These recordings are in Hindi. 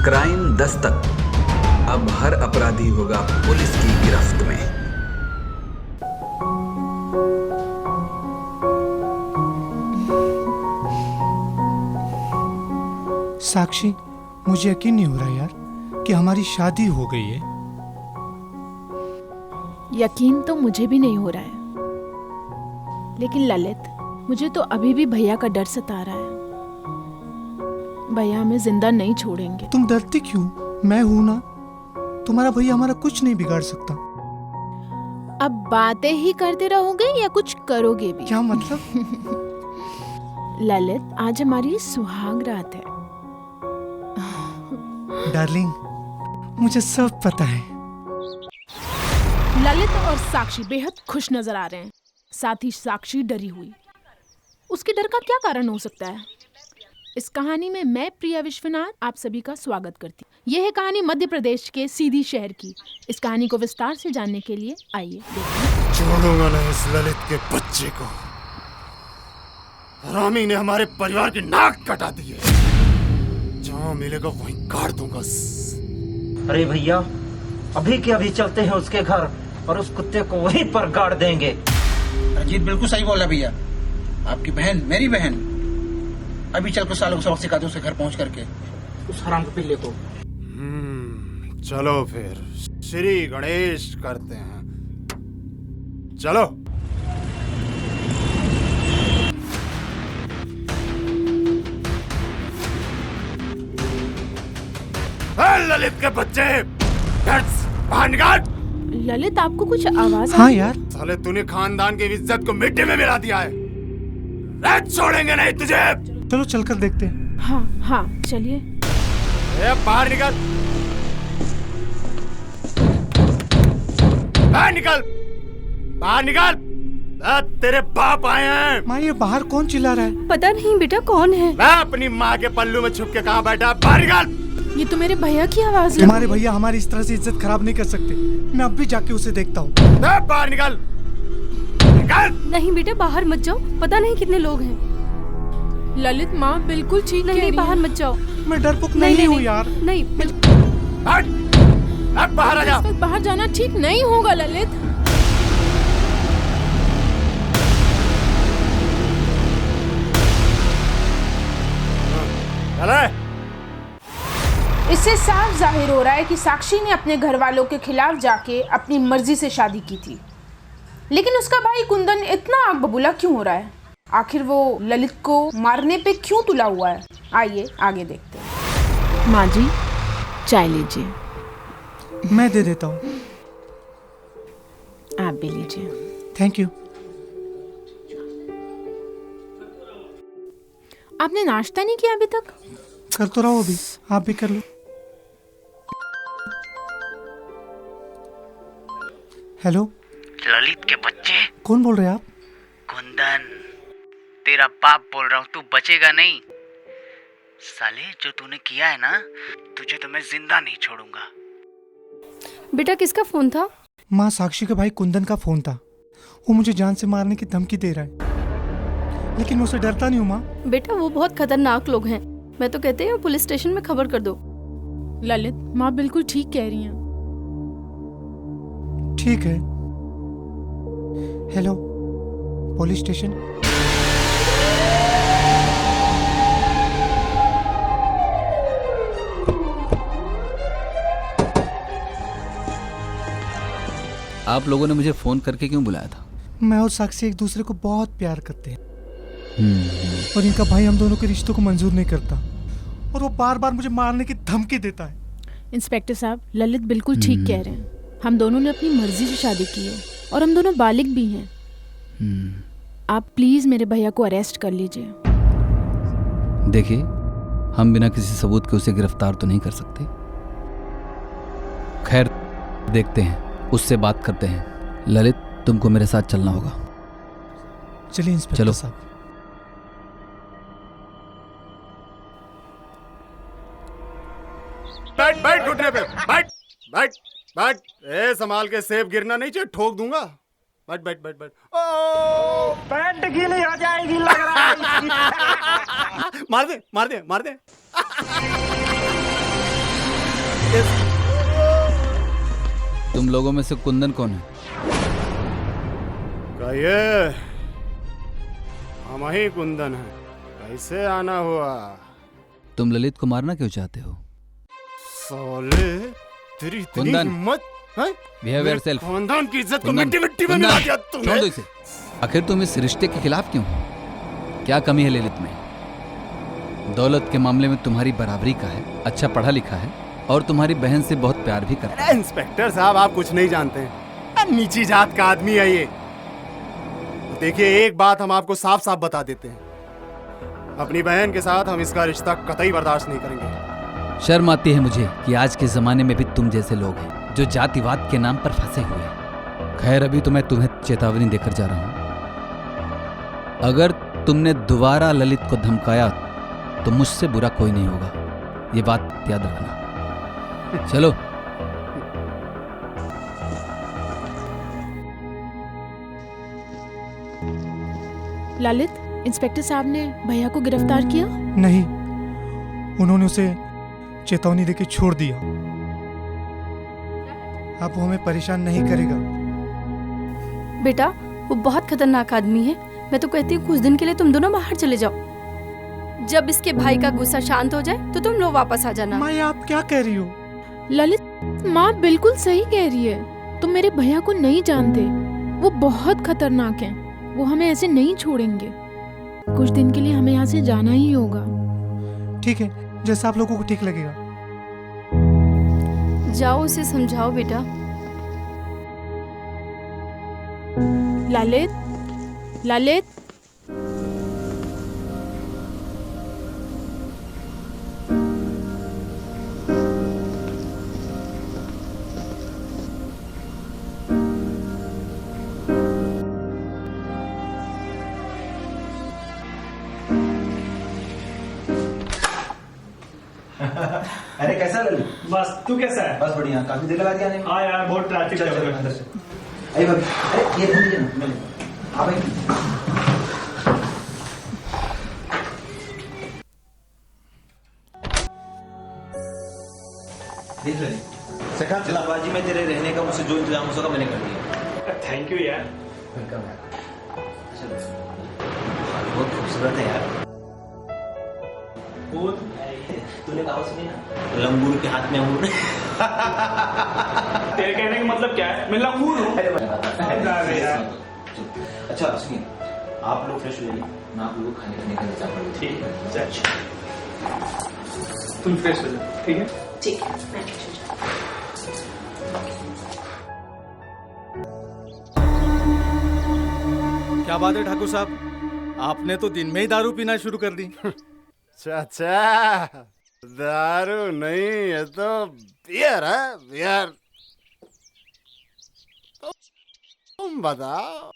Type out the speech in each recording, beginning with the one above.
क्राइम दस्तक, अब हर अपराधी होगा पुलिस की गिरफ्त में। साक्षी, मुझे यकीन नहीं हो रहा यार कि हमारी शादी हो गई है। यकीन तो मुझे भी नहीं हो रहा है, लेकिन ललित, मुझे तो अभी भी भैया का डर सता रहा है। भैया हमें जिंदा नहीं छोड़ेंगे। तुम डरती क्यों? मैं हूं ना, तुम्हारा भैया हमारा कुछ नहीं बिगाड़ सकता। अब बातें ही करते रहोगे या कुछ करोगे भी? क्या मतलब? ललित, आज हमारी सुहाग रात है। डार्लिंग, मुझे सब पता है। ललित और साक्षी बेहद खुश नजर आ रहे हैं, साथ ही साक्षी डरी हुई। उसके डर का क्या कारण हो सकता है? इस कहानी में मैं प्रिया विश्वनाथ आप सभी का स्वागत करती हूँ। यह है कहानी मध्य प्रदेश के सीधी शहर की। इस कहानी को विस्तार से जानने के लिए आइए देखिए। छोड़ूंगा नहीं इस ललित के बच्चे को। हरामी ने हमारे परिवार की नाक कटा दी है। जहाँ मिलेगा वहीं काट दूंगा। अरे भैया, अभी के अभी चलते हैं उसके घर और उस कुत्ते को वहीं पर गाड़ देंगे। अजीत बिल्कुल सही बोला भैया। आपकी बहन मेरी बहन। अभी चल को सालों को सबक सिखा दो उसे घर पहुंच करके, उस हराम के पिल्ले को। चलो फिर श्री गणेश करते हैं। चलो। ललित के बच्चे, बाहर निकाल। ललित, आपको कुछ आवाज हाँ यार, साले तूने खानदान की इज्जत को मिट्टी में मिला दिया है। छोड़ेंगे नहीं तुझे। चलो चलकर देखते हैं। हाँ हाँ चलिए। बाहर निकल, बाहर निकल, बाहर निकल। तेरे बाप आए हैं। माँ, ये बाहर कौन चिल्ला रहा है? पता नहीं बेटा कौन है। मैं अपनी माँ के पल्लू में छुप के कहाँ बैठा? बाहर निकल। ये तो मेरे भैया की आवाज है। तुम्हारे भैया हमारी इस तरह से इज्जत खराब नहीं कर सकते। मैं अब भी जाके उसे देखता हूँ। बाहर निकल, निकल। नहीं बेटा, बाहर मत जाओ, पता नहीं कितने लोग हैं। ललित, माँ बिल्कुल ठीक कह रही नहीं, है। बाहर मत जाओ। मैं डरपोक नहीं हूँ यार। नहीं, अब बाहर आ जा। बाहर जाना ठीक नहीं होगा ललित। चले। इससे साफ जाहिर हो रहा है कि साक्षी ने अपने घर वालों के खिलाफ जाके अपनी मर्जी से शादी की थी। लेकिन उसका भाई कुंदन इतना आग बबूला क्यों हो रहा है? आखिर वो ललित को मारने पे क्यों तुला हुआ है? आइए आगे देखते हैं। माँ जी, चाय लीजिए। मैं दे देता हूँ। आप भी लीजिए। Thank you. आपने नाश्ता नहीं किया अभी तक? कर तो रहा हूँ अभी, आप भी कर लो। हेलो, ललित के बच्चे। कौन बोल रहे हैं आप? कुंदन, तेरा बाप बोल रहा हूँ, तू बचेगा नहीं। साले, जो तूने किया है ना, तुझे तो मैं जिंदा नहीं छोड़ूंगा। बेटा किसका फोन था? माँ, साक्षी के भाई कुंदन का फोन था। वो मुझे जान से मारने की धमकी दे रहा है, लेकिन मैं उसे डरता नहीं हूँ माँ। बेटा वो बहुत खतरनाक लोग हैं। मैं तो कहते हैं पुलिस स्टेशन में खबर कर दो। ललित, माँ बिल्कुल ठीक कह रही हैं। ठीक है। Hello, police station. आप लोगों ने मुझे फोन करके क्यों बुलाया था? मैं और साक्षी एक दूसरे को बहुत प्यार करते हैं और इनका भाई हम दोनों के रिश्तों को मंजूर नहीं करता और वो बार बार मुझे मारने की धमकी देता है। इंस्पेक्टर साहब, ललित बिल्कुल ठीक कह रहे हैं। हम दोनों ने अपनी मर्जी से शादी की है और हम दोनों बालिग भी हैं। आप प्लीज मेरे भैया को अरेस्ट कर लीजिए। देखिए, हम बिना किसी सबूत के उसे गिरफ्तार तो नहीं कर सकते। खैर, देखते हैं, उससे बात करते हैं। ललित, तुमको मेरे साथ चलना होगा। चलिए इंस्पेक्टर साहब। बैठ बैठ घुटने पे, बैठ बैठ बैठ। संभाल के, सेब गिरना नहीं चाहिए, ठोक दूंगा। बैठ बैठ बैठ बैठ। ओ, पैंट गीली हो जाएगी लग रहा है। मार दे मार दे मार दे। तुम लोगों में से कुंदन कौन है? कहिए, हम ही कुंदन है। कैसे आना हुआ? तुम ललित को मारना क्यों चाहते हो? साले, तेरी इतनी कुंदन, हिम्मत है? Behave yourself. खानदान की इज्जत को कुंदन, मिट्टी मिट्टी में कुंदन, मिला दिया छोड़ तूने। दो इसे। आखिर तुम इस रिश्ते के खिलाफ क्यों हो? क्या कमी है ललित में? दौलत के मामले में तुम्हारी बराबरी का है, अच्छा पढ़ा लिखा है और तुम्हारी बहन से बहुत प्यार भी करता है। इंस्पेक्टर साहब, आप कुछ नहीं जानते हैं। नीची जात का आदमी है ये। देखिए, एक बात हम आपको साफ साफ बता देते हैं, अपनी बहन के साथ हम इसका रिश्ता कतई बर्दाश्त नहीं करेंगे। शर्म आती है मुझे कि आज के जमाने में भी तुम जैसे लोग हैं जो जातिवाद के नाम पर फंसे हुए हैं। खैर, अभी तो मैं तुम्हें चेतावनी देकर जा रहा हूं। अगर तुमने दोबारा ललित को धमकाया तो मुझसे बुरा कोई नहीं होगा, ये बात याद रखना। चलो। ललित, इंस्पेक्टर साहब ने भैया को गिरफ्तार किया? नहीं, उन्होंने उसे चेतावनी देके छोड़ दिया। अब वो हमें परेशान नहीं करेगा। बेटा, वो बहुत खतरनाक आदमी है। मैं तो कहती हूँ कुछ दिन के लिए तुम दोनों बाहर चले जाओ। जब इसके भाई का गुस्सा शांत हो जाए तो तुम लोग वापस आ जाना। माँ, आप क्या कह रही हो? ललित, माँ बिल्कुल सही कह रही है। तुम मेरे भैया को नहीं जानते, वो बहुत खतरनाक हैं। वो हमें ऐसे नहीं छोड़ेंगे। कुछ दिन के लिए हमें यहाँ से जाना ही होगा। ठीक है, जैसा आप लोगों को ठीक लगेगा। जाओ, उसे समझाओ बेटा। ललित, ललित, अरे कैसा ललित? बस, तू कैसा है? बस बढ़िया। काफी देर लगा दिया ने। हाँ यार, बहुत ट्रैफिक है। अंदर से। अरे भाभी, अरे ये फोन दीजिए ना। हाँ भाई। देख ललित, सरकार जलाबाजी में तेरे रहने का मुझसे जो इंतजाम हो सका मैंने कर दिया। थैंक यू यार। वेलकम यार। बहुत खूबसूरत है यार। तूने कहा सुनी ना, लंगूर के हाथ में अंगूर। तेरे कहने का मतलब क्या है? मैं लंगूर हूँ। अच्छा सुनिए, आप लोग फ्रेश हो जाइए, मैं आप लोगों को खाने पीने का इंतजाम कर दूँ। ठीक है, तुम फ्रेश हो जाओ। ठीक है, ठीक है। क्या बात है ठाकुर साहब, आपने तो दिन में ही दारू पीना शुरू कर दी। चाचा, दारू नहीं, ये तो बियर है, बियर। तुम बताओ।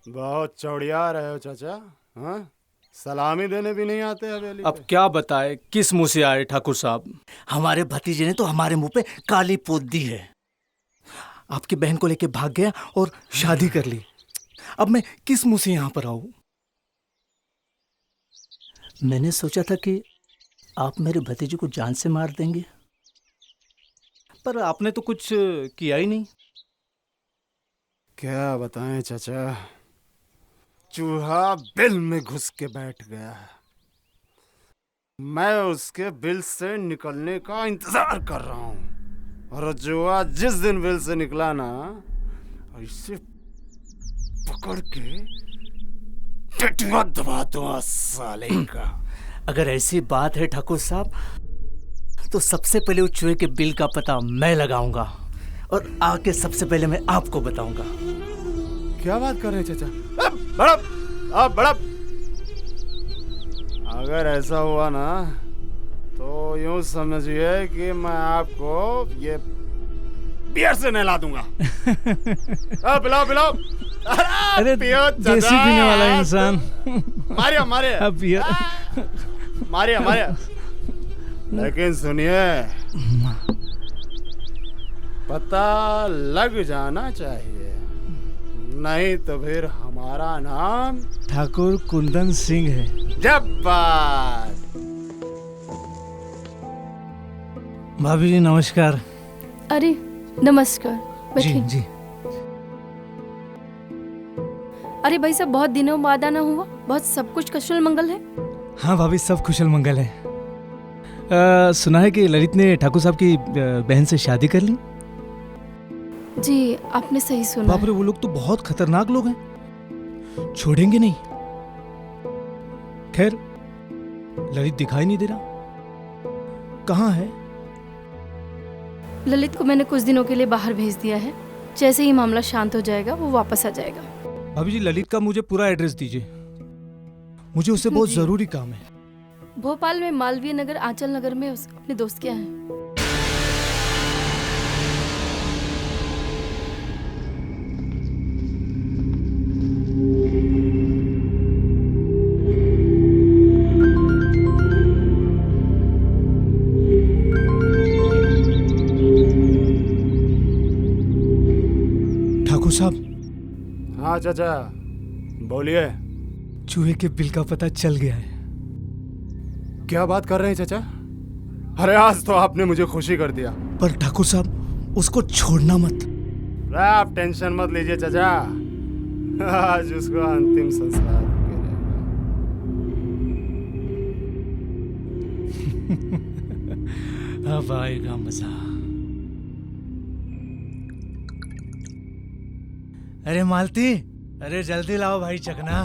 बहुत चौड़िया रहे हो चाचा। हाँ, सलामी देने भी नहीं आते हवेली पे। अब क्या बताए, किस मुंह से आए ठाकुर साहब? हमारे भतीजे ने तो हमारे मुंह पे काली पोत दी है। आपकी बहन को लेके भाग गया और शादी कर ली। अब मैं किस मुंह से यहाँ पर आऊं? मैंने सोचा था कि आप मेरे भतीजे को जान से मार देंगे, पर आपने तो कुछ किया ही नहीं। क्या बताएं चाचा, चूहा बिल में घुस के बैठ गया। मैं उसके बिल से निकलने का इंतजार कर रहा हूँ, और चूहा जिस दिन बिल से निकला ना, ऐसे पकड़ के पिटवा दबा दूंगा साले का। अगर ऐसी बात है ठाकुर साहब, तो सबसे पहले उस चूहे के बिल का पता मैं लगाऊंगा और आके सबसे पहले मैं आपको बताऊंगा। क्या बात कर रहे हैं चाचा? बड़प। अगर ऐसा हुआ ना, तो यूं समझिए कि मैं आपको ये बियर से नहला दूंगा। पिलाओ। अरे देसी पीने वाला इंसान। मारिया। अब बियर। मारिया। लेकिन सुनिए, पता लग जाना चाहिए, नहीं तो फिर हमारा नाम ठाकुर कुंदन सिंह है। जब्बार। भाभी जी नमस्कार। अरे नमस्कार, जी बैठिए। जी। अरे भाई साहब, बहुत दिनों बाद आना हुआ, बहुत सब कुछ कुशल मंगल है? हाँ भाभी, सब कुशल मंगल है। सुना है कि ललित ने ठाकुर साहब की बहन से शादी कर ली। जी आपने सही सुना बाप रे, वो लोग तो बहुत खतरनाक लोग हैं, छोड़ेंगे नहीं। खैर, ललित दिखाई नहीं दे रहा, कहाँ है? ललित को मैंने कुछ दिनों के लिए बाहर भेज दिया है। जैसे ही मामला शांत हो जाएगा वो वापस आ जाएगा। भाभी जी, ललित का मुझे पूरा एड्रेस दीजिए, मुझे उससे बहुत जरूरी काम है। भोपाल में मालवीय नगर आंचल नगर में अपने दोस्त के यहाँ है। ठाकुर साहब। हाँ चाचा, बोलिए। चूहे के बिल का पता चल गया है। क्या बात कर रहे हैं चाचा? अरे आज तो आपने मुझे खुशी कर दिया। पर ठाकुर साहब, उसको छोड़ना मत। आप टेंशन मत लीजिए चाचा, आज उसका अंतिम संस्कार अब आएगा मजा। अरे मालती, अरे जल्दी लाओ भाई चकना।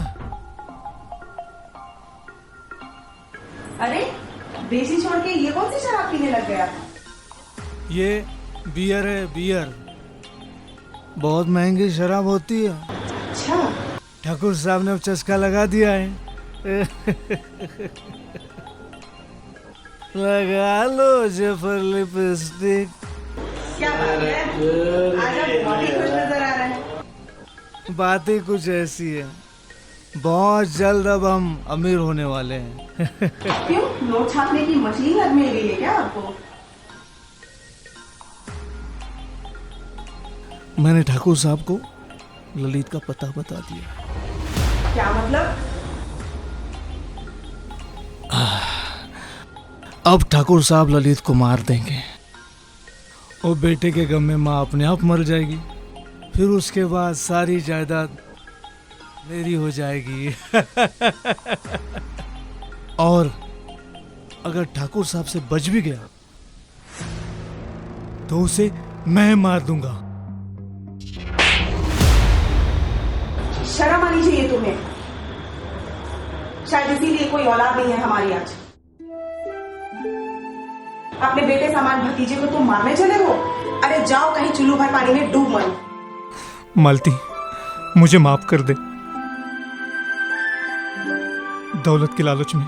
अरे देसी छोड़ के ये कौन सी शराब पीने लग गया? ये बियर है, बियर। बहुत महंगी शराब होती है। अच्छा। ठाकुर साहब ने अब चस्का लगा दिया है। लगा लो जेफर लिपस्टिक। क्या बात है? आज आप बहुत ही खुश नजर आ रहे हैं। बातें कुछ ऐसी है, बहुत जल्द अब हम अमीर होने वाले हैं। क्यों? नोट छापने की मशीन घर मिल गई है क्या आपको? मैंने ठाकुर साहब को ललित का पता बता दिया। क्या मतलब? अब ठाकुर साहब ललित को मार देंगे और बेटे के गम में माँ अपने आप मर जाएगी। फिर उसके बाद सारी जायदाद मेरी हो जाएगी। और अगर ठाकुर साहब से बच भी गया तो उसे मैं मार दूंगा। शर्म आनी चाहिए तुम्हें। शायद इसीलिए कोई औलाद नहीं है हमारी आज। अपने बेटे समान भतीजे को तुम मारने चले हो? अरे जाओ कहीं चुल्लू भर पानी में डूब मरो। मालती, मुझे माफ कर दे। दौलत के लालच में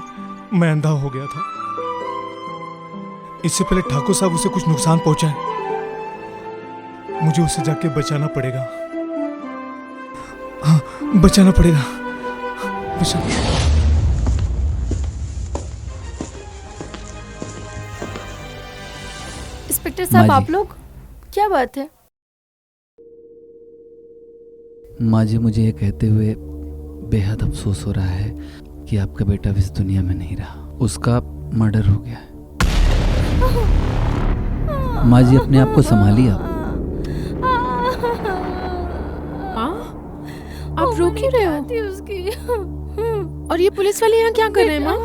मैं अंधा हो गया था। इससे पहले ठाकुर साहब उसे कुछ नुकसान पहुंचाए, मुझे उसे जाके बचाना पड़ेगा। हाँ, बचाना पड़ेगा। इंस्पेक्टर साहब, आप लोग, क्या बात है? माँ जी, मुझे ये कहते हुए बेहद अफसोस हो रहा है कि आपका बेटा इस दुनिया में नहीं रहा। उसका मर्डर हो गया है। माँ जी, अपने आप को संभालिए आप। आप रो क्यों रहे हो? उसकी। और ये पुलिस वाले यहाँ क्या कर रहे हैं माँ?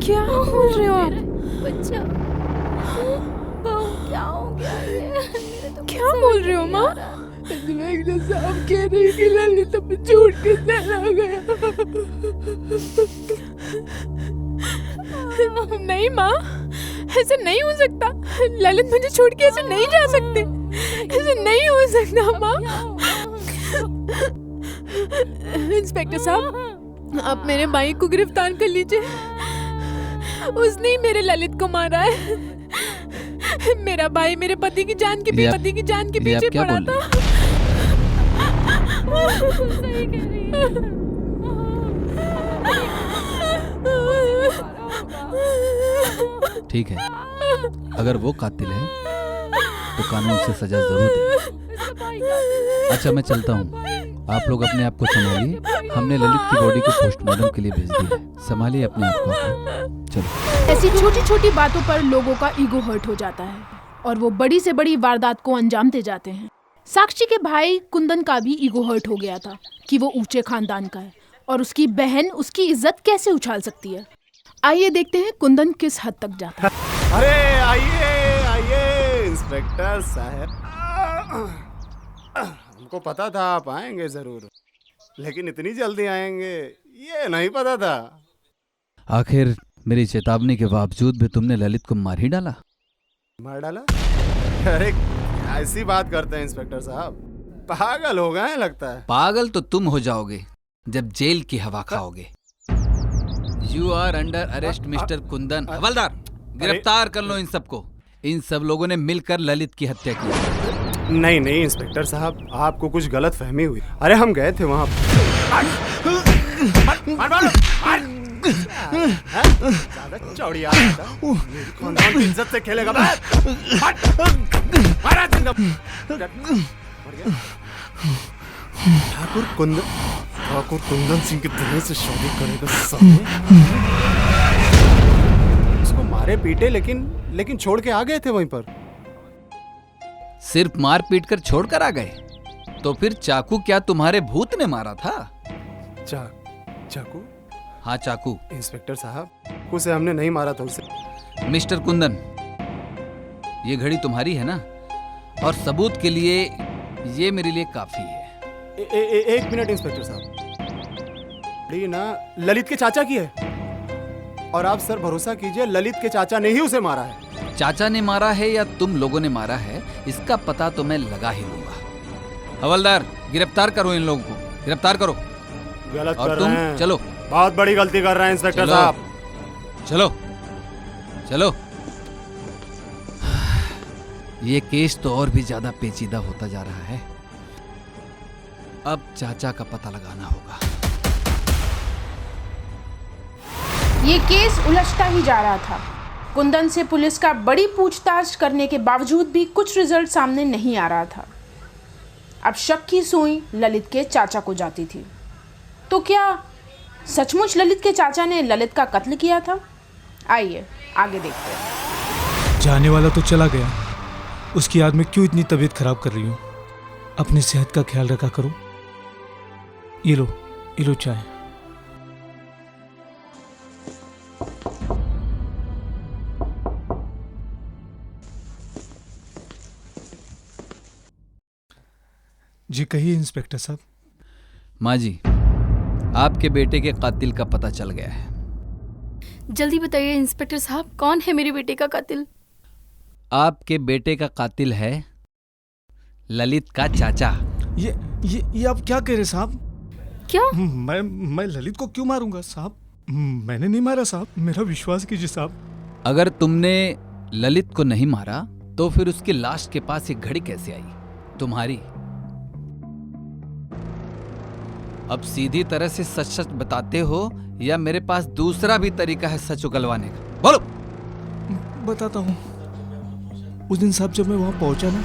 क्या बोल रहे हो आप? बच्चा, क्या हो गया ये? क्या बोल रहे हो माँ? साहब कह रही कि ललित अब छोड़ के चला गया। नहीं माँ, ऐसे नहीं हो सकता। ललित मुझे छोड़ के ऐसे नहीं जा सकते। ऐसे नहीं हो सकता माँ। इंस्पेक्टर साहब, आप मेरे भाई को गिरफ्तार कर लीजिए। उसने ही मेरे ललित को मारा है। मेरा भाई मेरे पति की जान के पीछे पड़ा था। सही कह रही है। ठीक है, अगर वो कातिल है तो कानून से सजा जरूर दे। अच्छा, मैं चलता हूँ आप लोग अपने आप को संभालिए। हमने ललित की बॉडी को पोस्टमार्टम के लिए भेज दिया है। संभालिए अपने आप को। चलो। ऐसी छोटी छोटी बातों पर लोगों का ईगो हर्ट हो जाता है और वो बड़ी से बड़ी वारदात को अंजाम दे जाते हैं। साक्षी के भाई कुंदन का भी ईगो हर्ट हो गया था कि वो ऊंचे खानदान का है और उसकी बहन उसकी इज्जत कैसे उछाल सकती है। आइए देखते हैं कुंदन किस हद तक जाता है। अरे आइए आइए इंस्पेक्टर साहब, हमको पता था आप आएंगे जरूर, लेकिन इतनी जल्दी आएंगे ये नहीं पता था। आखिर मेरी चेतावनी के बावजूद भी तुमने ललित को मार ही डाला। मार डाला? अरे ऐसी बात करते हैं इंस्पेक्टर साहब, पागल हो गए लगता है। पागल तो तुम हो जाओगे जब जेल की हवा खाओगे। You are under arrest mister Kundan. हवलदार, गिरफ्तार कर लो इन सबको। इन सब लोगों ने मिलकर ललित की हत्या की। नहीं नहीं इंस्पेक्टर साहब, आपको कुछ गलत फहमी हुई। अरे हम गए थे वहाँ। चौड़ी खानदान की इज्जत से खेलेगा। ठाकुर कुंदन सिंह की तरह से शादी करेगा साले। उसको मारे पीटे लेकिन छोड़ के आ गए थे वहीं पर। सिर्फ मार पीट कर छोड़कर आ गए? तो फिर चाकू क्या तुम्हारे भूत ने मारा था? चाकू? हाँ चाकू। इंस्पेक्टर साहब, उसे हमने नहीं मारा था उसे। मिस्टर कुंदन, ये घड़ी तुम्हारी है ना? और सबूत के लिए ये मेरे लिए काफी है। एक मिनट इंस्पेक्टर साहब, ये ना ललित के चाचा की है और आप सर भरोसा कीजिए ललित के चाचा ने ही उसे मारा है। चाचा ने मारा है या तुम लोगों ने मारा है, इसका पता तो मैं लगा ही लूंगा। हवलदार, गिरफ्तार करो इन लोगों को, गिरफ्तार करो। गलत और कर तुम रहे हैं। चलो। बहुत बड़ी गलती कर रहे हैं इंस्पेक्टर साहब। चलो चलो। ये केस तो और भी ज्यादा पेचीदा होता जा रहा है। अब चाचा का पता लगाना होगा। ये केस उलझता ही जा रहा था। कुंदन से पुलिस का बड़ी पूछताछ करने के बावजूद भी कुछ रिजल्ट सामने नहीं आ रहा था। अब शक की सुई ललित के चाचा को जाती थी। तो क्या सचमुच ललित के चाचा ने ललित का कत्ल किया था? आइए आगे देखते हैं। जाने वाला तो चला गया, उसकी याद में क्यों इतनी तबीयत खराब कर रही हूँ? अपनी सेहत का ख्याल रखा करो। ये लो चाय। जी कहिए इंस्पेक्टर साहब। माँ जी, आपके बेटे के कातिल का पता चल गया है। जल्दी बताइए इंस्पेक्टर साहब, कौन है मेरे बेटे का कातिल? आपके बेटे का कातिल है ललित का चाचा। ये आप क्या कह रहे साहब? क्या? मैं ललित को क्यों मारूंगा साहब? मैंने नहीं मारा साहब, मेरा विश्वास कीजिए साहब। अगर तुमने ललित को नहीं मारा तो फिर उसकी लाश के पास एक घड़ी कैसे आई? तुम्हारी। अब सीधी तरह से सच सच बताते हो या मेरे पास दूसरा भी तरीका है सच उगलवाने का? बोलो। बताता हूँ। उस दिन साहब जब मैं वहां पहुंचा ना,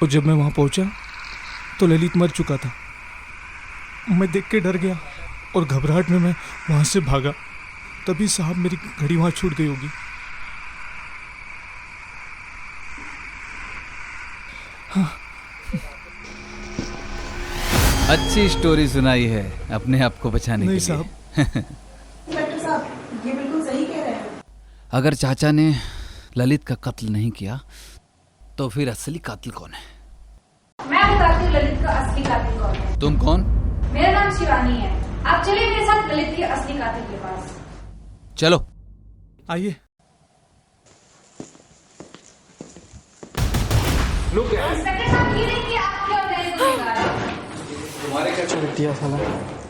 और जब मैं वहां पहुंचा तो ललित मर चुका था। मैं देख के डर गया और घबराहट में मैं वहां से भागा। तभी साहब मेरी घड़ी वहां छूट गई होगी। हाँ। अच्छी स्टोरी सुनाई है अपने आप को बचाने के लिए। साहब। इंस्पेक्टर साहब, ये बिल्कुल सही कह रहे हैं। अगर चाचा ने ललित का कत्ल नहीं किया तो फिर असली कातिल कौन है? मैं बताती हूँ ललित का असली कातिल कौन है। तुम कौन? मेरा नाम शिवानी है। आप चलिए मेरे साथ ललित के असली कातिल के पास। चलो आइए। इंस्पेक्टर साहब, ये देखिए आपके और मेरे गुनहगार हैं। तुम्हारे क्या छोड़ दिया साला?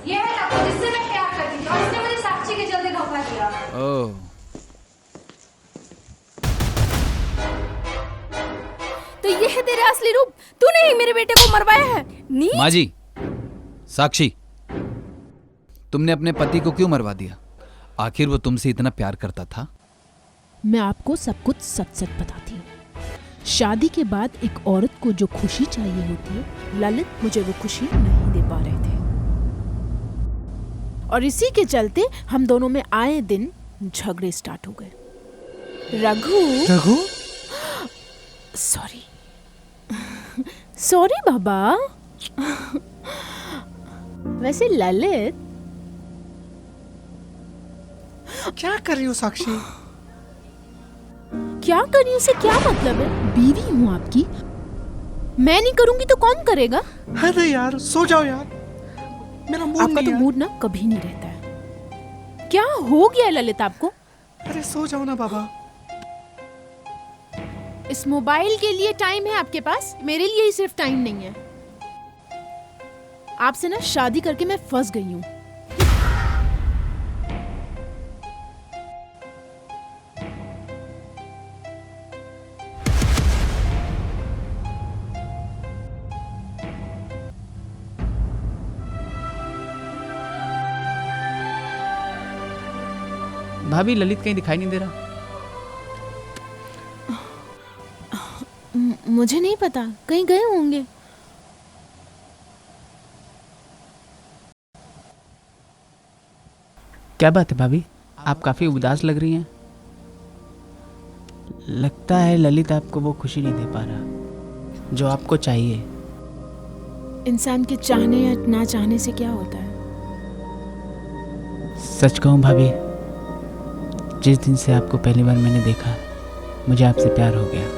ये है लड़का जिससे मैं प्यार करती थी और इसने मुझे साक्षी के चलते धोखा दिया। ओह, तो ये है तेरा असली रूप? तूने ही मेरे बेटे को मरवाया है। नी? माँ जी, साक्षी, तुमने अपने पति को क्यों मरवा दिया? आखिर वो तुमसे इतना प्यार करता था। मैं आपको सब कुछ सच सच बताती हूँ। शादी के बाद एक औरत को जो खुशी चाहिए होती है, ललित मुझे वो खुशी नहीं दे पा रहे थे, और इसी के चलते हम दोनों में आए दिन झगड़े स्टार्ट हो गए। रघु सॉरी बाबा। वैसे ललित क्या कर रही हो साक्षी? क्या कर रही हूँ से क्या मतलब है? बीवी हूँ आपकी, मैं नहीं करूंगी तो कौन करेगा? अरे यार सो जाओ यार, मेरा मूड आपका नहीं तो मूड ना कभी नहीं रहता है। क्या हो गया ललित आपको? अरे सो जाओ ना बाबा। इस मोबाइल के लिए टाइम है आपके पास, मेरे लिए ही सिर्फ टाइम नहीं है। आपसे ना शादी करके मैं फंस गई हूँ। भाभी ललित कहीं दिखाई नहीं दे रहा। मुझे नहीं पता, कहीं गए होंगे। क्या बात है भाभी, आप काफी उदास लग रही हैं। लगता है ललित आपको वो खुशी नहीं दे पा रहा जो आपको चाहिए। इंसान के चाहने या ना चाहने से क्या होता है? सच कहूं भाभी, जिस दिन से आपको पहली बार मैंने देखा, मुझे आपसे प्यार हो गया।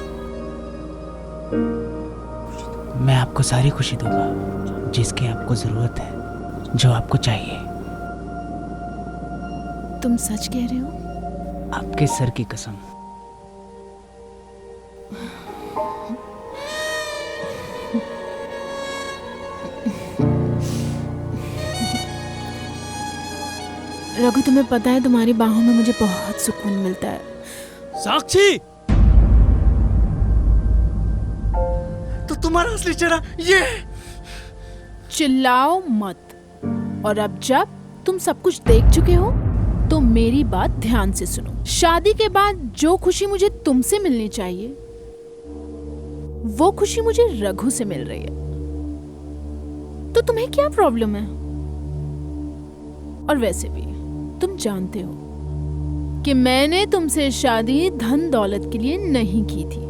मैं आपको सारी खुशी दूंगा जिसकी आपको जरूरत है, जो आपको चाहिए। तुम सच कह रहे हो? आपके सर की कसम। रघु, तुम्हें पता है तुम्हारी बाहों में मुझे बहुत सुकून मिलता है। साक्षी, तो तुम्हारा असली चेहरा ये है। चिल्लाओ मत, और अब जब तुम सब कुछ देख चुके हो तो मेरी बात ध्यान से सुनो। शादी के बाद जो खुशी मुझे तुमसे मिलनी चाहिए, वो खुशी मुझे रघु से मिल रही है। तो तुम्हें क्या प्रॉब्लम है? और वैसे भी तुम जानते हो कि मैंने तुमसे शादी धन दौलत के लिए नहीं की थी।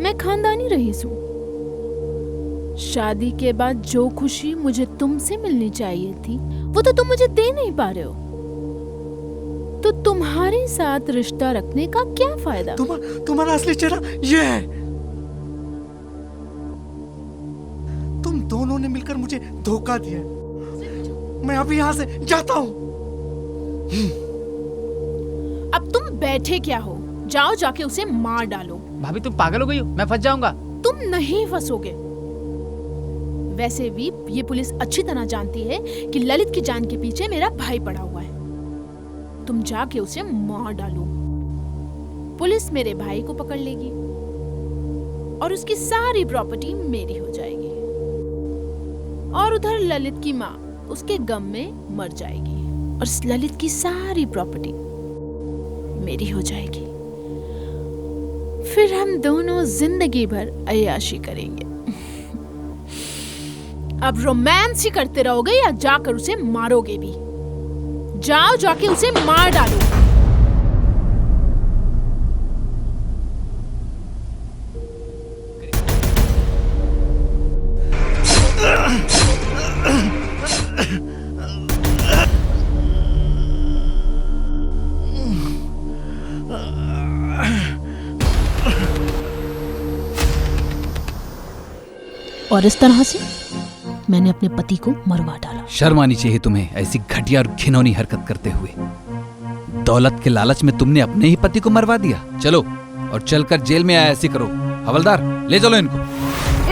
मैं खानदानी रईस हूं। शादी के बाद जो खुशी मुझे तुमसे मिलनी चाहिए थी, वो तो तुम मुझे दे नहीं पा रहे हो। तो तुम्हारे साथ रिश्ता रखने का क्या फायदा? तुम्हारा असली चेहरा ये है। तुम दोनों ने मिलकर मुझे धोखा दिया। मैं अभी यहाँ से जाता हूँ। अब तुम बैठे क्या हो? जाओ जाके उसे मार डालो। भाभी तुम पागल हो गई हो, मैं फंस जाऊंगा। तुम नहीं फंसोगे। वैसे भी ये पुलिस अच्छी तरह जानती है कि ललित की जान के पीछे मेरा भाई पड़ा हुआ है। तुम जाके उसे मार डालो, पुलिस मेरे भाई को पकड़ लेगी और उसकी सारी प्रॉपर्टी मेरी हो जाएगी। और उधर ललित की माँ उसके गम में मर जाएगी और ललित की सारी प्रॉपर्टी मेरी हो जाएगी। फिर हम दोनों जिंदगी भर अय्याशी करेंगे। अब रोमांस ही करते रहोगे या जाकर उसे मारोगे भी? जाओ जाके उसे मार डालो। और इस तरह से मैंने अपने पति को मरवा डाला। शर्म आनी चाहिए तुम्हें ऐसी घटिया और घिनौनी हरकत करते हुए। दौलत के लालच में तुमने अपने ही पति को मरवा दिया। चलो और चलकर जेल में आया ऐसी करो। हवलदार ले चलो इनको।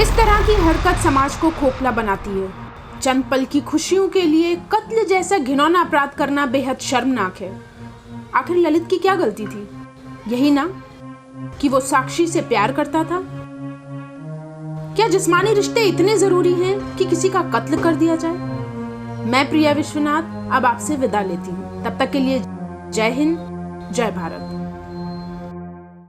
इस तरह की हरकत समाज को खोखला बनाती है। चंद पल की खुशियों के लिए कत्ल जैसा घिनौना अपराध करना बेहद शर्मनाक है। आखिर ललित की क्या गलती थी? यही ना कि वो साक्षी से प्यार करता था। क्या जिस्मानी रिश्ते इतने जरूरी हैं कि किसी का कत्ल कर दिया जाए? मैं प्रिया विश्वनाथ अब आपसे विदा लेती हूँ। तब तक के लिए जय हिंद, जय भारत।